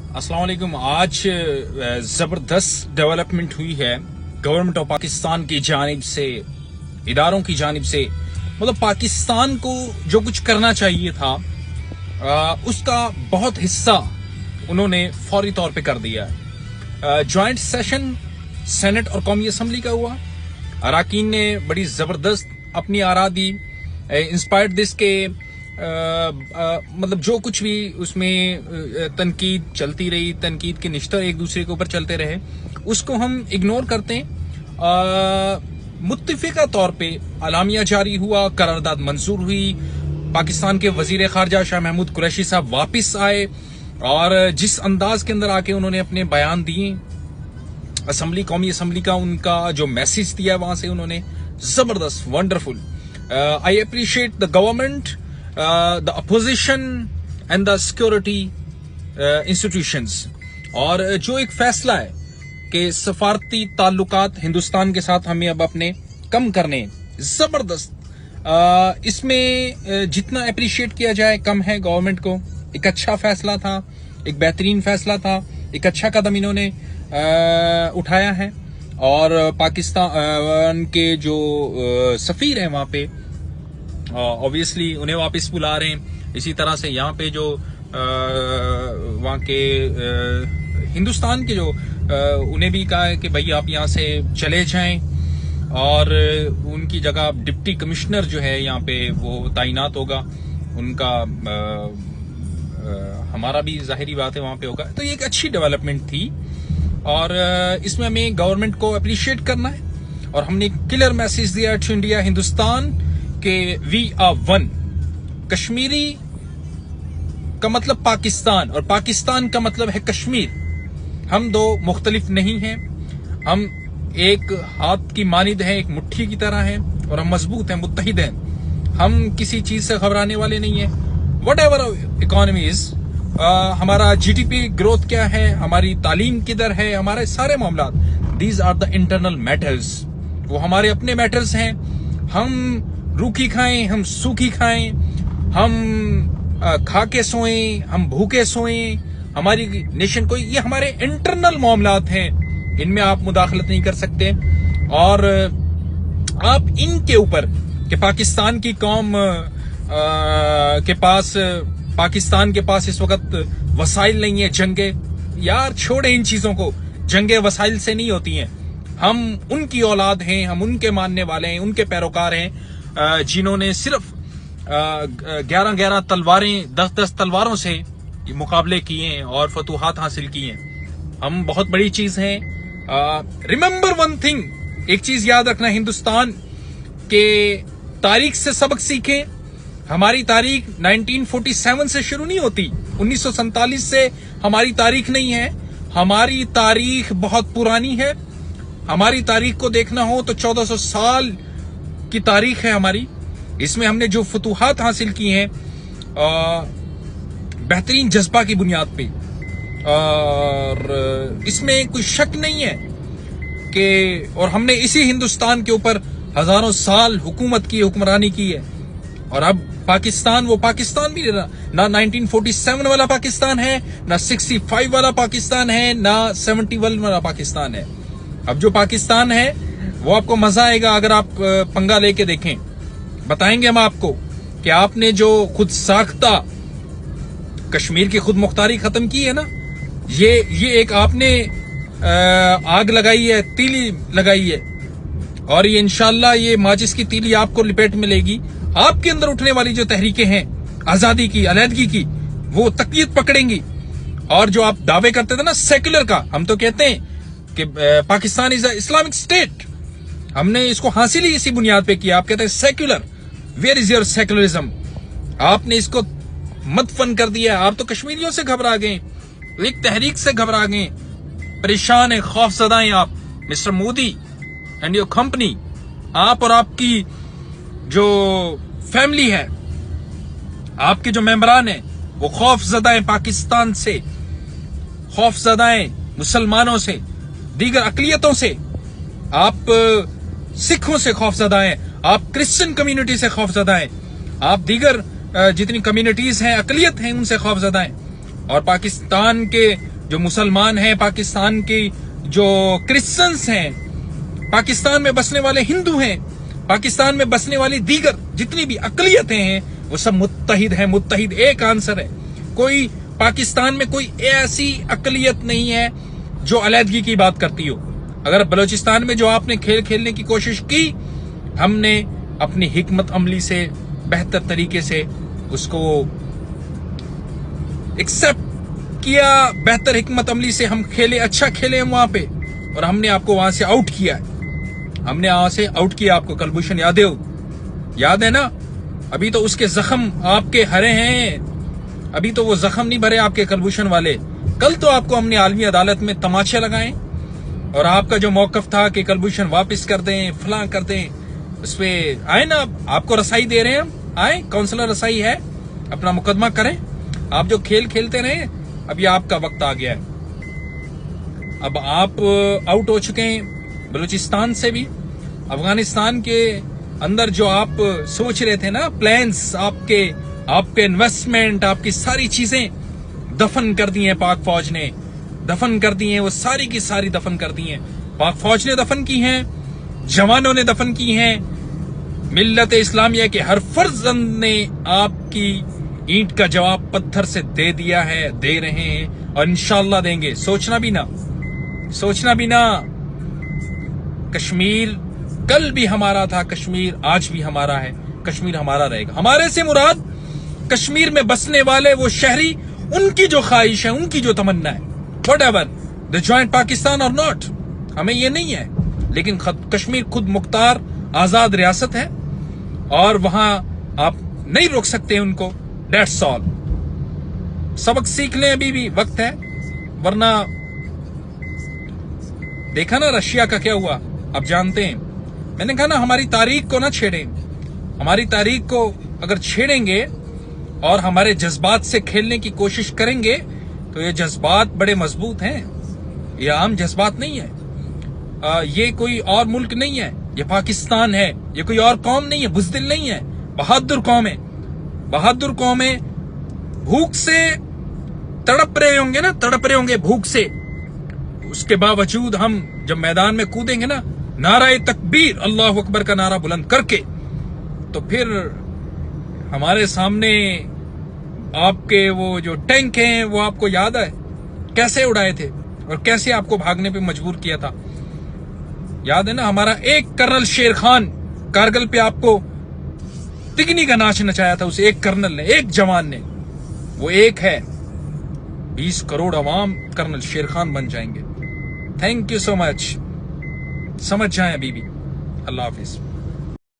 अस्सलाम वालेकुम। आज ज़बरदस्त डेवलपमेंट हुई है गवर्नमेंट ऑफ पाकिस्तान की जानिब से, इदारों की जानिब से। मतलब पाकिस्तान को जो कुछ करना चाहिए था उसका बहुत हिस्सा उन्होंने फौरी तौर पे कर दिया है। जॉइंट सेशन सेनेट और कौमी असम्बली का हुआ। अराकीन ने बड़ी ज़बरदस्त अपनी आरा दी। इंस्पायर्ड दिस के मतलब जो कुछ भी उसमें तनकीद चलती रही, तनकीद के निश्तर एक दूसरे के ऊपर चलते रहे, उसको हम इग्नोर करते हैं। मुत्तफिका तौर पे अलामिया जारी हुआ, करारदाद मंजूर हुई। पाकिस्तान के वजीर खारजा शाह महमूद कुरैशी साहब वापस आए और जिस अंदाज के अंदर आके उन्होंने अपने बयान दिए, असम्बली कौमी असम्बली का उनका जो मैसेज दिया वहां से उन्होंने, जबरदस्त, wonderful. I appreciate the government, the opposition and the security institutions। और जो एक फैसला है कि सफारती ताल्लुकात हिंदुस्तान के साथ हमें अब अपने कम करने, जबरदस्त। इसमें जितना अप्रिशिएट किया जाए कम है गवर्नमेंट को। एक अच्छा फैसला था, एक बेहतरीन फैसला था, एक अच्छा कदम इन्होंने उठाया है। और पाकिस्तान के जो सफीर हैं वहां पे ऑब्वियसली उन्हें वापस बुला रहे हैं। इसी तरह से यहाँ पे जो वहाँ के हिंदुस्तान के जो उन्हें भी कहा है कि भाई आप यहाँ से चले जाएं और उनकी जगह डिप्टी कमिश्नर जो है यहाँ पे वो तैनात होगा उनका। हमारा भी जाहिरी बात है वहाँ पे होगा। तो ये एक अच्छी डेवलपमेंट थी और इसमें हमें गवर्नमेंट को अप्रिशिएट करना है। और हमने क्लियर मैसेज दिया टू इंडिया, हिंदुस्तान के वी आर वन। कश्मीरी का मतलब पाकिस्तान और पाकिस्तान का मतलब है कश्मीर। हम दो मुख्तलिफ नहीं हैं, हम एक हाथ की मानिद हैं, एक मुट्ठी की तरह हैं और हम मजबूत हैं, मुत्तहिद हैं। हम किसी चीज से घबराने वाले नहीं हैं। वट एवर इकोनॉमी इज, हमारा जीडीपी ग्रोथ क्या है, हमारी तालीम किधर है, हमारे सारे मामला, these are the internal matters. वो हमारे अपने मैटर्स हैं। हम रूखी खाएं, हम सूखी खाएं, हम खा के सोएं, हम भूखे सोएं, हमारी नेशन को, ये हमारे इंटरनल मामलात हैं, इनमें आप मुदाखलत नहीं कर सकते। और आप इनके ऊपर कि पाकिस्तान की कौम पाकिस्तान के पास इस वक्त वसाइल नहीं है, जंगे, यार छोड़े इन चीजों को। जंगे वसाइल से नहीं होती हैं। हम उनकी औलाद हैं, हम उनके मानने वाले हैं, उनके पैरोकार हैं जिन्होंने सिर्फ 11-11 तलवारें, 10-10 तलवारों से मुकाबले किए और फतूहात हासिल किए। हम बहुत बड़ी चीज हैं। रिमेंबर वन थिंग, एक चीज याद रखना, हिंदुस्तान के तारीख से सबक सीखें। हमारी तारीख 1947 से शुरू नहीं होती, 1947 से हमारी तारीख नहीं है। हमारी तारीख बहुत पुरानी है। हमारी तारीख को देखना हो तो 1400 साल की तारीख है हमारी। इसमें हमने जो फतूहात हासिल की हैं बेहतरीन जज्बा की बुनियाद पे, और इसमें कोई शक नहीं है कि, और हमने इसी हिंदुस्तान के ऊपर हजारों साल हुकूमत की, हुक्मरानी की है। और अब पाकिस्तान वो पाकिस्तान भी ना 1947 वाला पाकिस्तान है, ना 65 वाला पाकिस्तान है, ना 71 वाला पाकिस्तान है। अब जो पाकिस्तान है वो आपको मजा आएगा अगर आप पंगा लेके देखें। बताएंगे हम आपको कि आपने जो खुद साख्ता कश्मीर की खुद मुख्तारी खत्म की है ना, ये एक आपने आग लगाई है, तीली लगाई है, और ये इंशाल्लाह ये माचिस की तीली आपको लिपेट में लेगी। आपके अंदर उठने वाली जो तहरीकें हैं आजादी की, अलहदगी की, वो तकलीफ पकड़ेंगी। और जो आप दावे करते थे ना सेक्युलर का, हम तो कहते हैं कि Pakistan is a Islamic state. हमने इसको हासिल ही इसी बुनियाद पे किया। आप कहते हैं secular, where is your secularism? आपने इसको मदफन कर दिया। आप तो कश्मीरियों से घबरा गए, एक तहरीक से घबरा गए, परेशान है, खौफजदा हैं आप। Mister Modi and your company, आप और आपकी जो फैमिली है, आपके जो मेंबरान हैं, वो खौफजदा हैं पाकिस्तान से, खौफजदा हैं मुसलमानों से, दीगर अकलियतों से। आप सिखों से खौफजदा हैं, आप क्रिश्चियन कम्युनिटी से खौफजदा हैं, आप दीगर जितनी कम्युनिटीज हैं, अकलियत हैं, उनसे खौफजदा हैं। और पाकिस्तान के जो मुसलमान हैं, पाकिस्तान के जो क्रिश्चियंस हैं, पाकिस्तान में बसने वाले हिंदू हैं, पाकिस्तान में बसने वाली दीगर जितनी भी अकलियतें हैं, वो सब मुत्तहिद हैं। मुत्तहिद एक आंसर है। कोई पाकिस्तान में कोई ऐसी अकलियत नहीं है जो अलहदगी की बात करती हो। अगर बलूचिस्तान में जो आपने खेल खेलने की कोशिश की, हमने अपनी हिकमत अमली से बेहतर तरीके से उसको एक्सेप्ट किया। बेहतर हिकमत अमली से हम खेले, अच्छा खेले हम वहां पे, और हमने आपको वहां से आउट किया है। हमने वहां से आउट किया आपको। कुलभूषण याद है ना? अभी तो उसके जख्म आपके हरे हैं, अभी तो वो जख्म नहीं भरे आपके कुलभूषण वाले। कल तो आपको हमने आलमी अदालत में तमाचे लगाए, और आपका जो मौकफ था कि कुलभूषण वापस कर दें, फलां कर दें, उस पे आए ना, आपको रसाई दे रहे हैं हम, आए काउंसलर रसाई है, अपना मुकदमा करें। आप जो खेल खेलते रहे, अभी आपका वक्त आ गया है। अब आप आउट हो चुके हैं बलूचिस्तान से भी। अफगानिस्तान के अंदर जो आप सोच रहे थे ना, प्लान्स, आपके इन्वेस्टमेंट, आपकी सारी चीजें दफन कर दी हैं पाक फौज ने, दफन कर दी हैं, वो सारी की सारी दफन कर दी हैं। पाक फौज ने दफन की हैं, जवानों ने दफन की हैं। मिल्लत इस्लामिया के हर फर्जंद ने आपकी ईंट का जवाब पत्थर से दे दिया है, दे रहे हैं, और इंशाअल्लाह देंगे। सोचना भी ना। कश्मीर कल भी हमारा था, कश्मीर आज भी हमारा है, कश्मीर हमारा रहेगा। हमारे से मुराद कश्मीर में बसने वाले वो शहरी, उनकी जो ख्वाहिश है, उनकी जो तमन्ना है, व्हाटएवर द जॉइंट पाकिस्तान और नॉट, हमें ये नहीं है। लेकिन कश्मीर खुद मुख्तार आजाद रियासत है, और वहां आप नहीं रोक सकते उनको। That's all. सबक सीख लें, अभी भी वक्त है, वरना देखा ना रशिया का क्या हुआ, अब जानते हैं। मैंने कहा ना, हमारी तारीख को ना छेड़ें। हमारी तारीख को अगर छेड़ेंगे और हमारे जज्बात से खेलने की कोशिश करेंगे, तो ये जज्बात बड़े मजबूत हैं। ये आम जज्बात नहीं है। ये कोई और मुल्क नहीं है, ये पाकिस्तान है। ये कोई और कौम नहीं है, बुज़दिल नहीं है, बहादुर कौम है। बहादुर कौम है। भूख से तड़प रहे होंगे भूख से, उसके बावजूद हम जब मैदान में कूदेंगे ना, नारा तकबीर, अल्लाह अकबर का नारा बुलंद करके, तो फिर हमारे सामने आपके वो जो टैंक हैं, वो आपको याद है कैसे उड़ाए थे और कैसे आपको भागने पे मजबूर किया था। याद है ना? हमारा एक कर्नल शेर खान कारगिल पे आपको तिगनी का नाच नचाया था, उसे एक कर्नल ने, एक जवान ने। वो एक है, 20 करोड़ अवाम कर्नल शेर खान बन जाएंगे। Thank you so much. समझ जाएं अभी भी। अल्लाह हाफिज।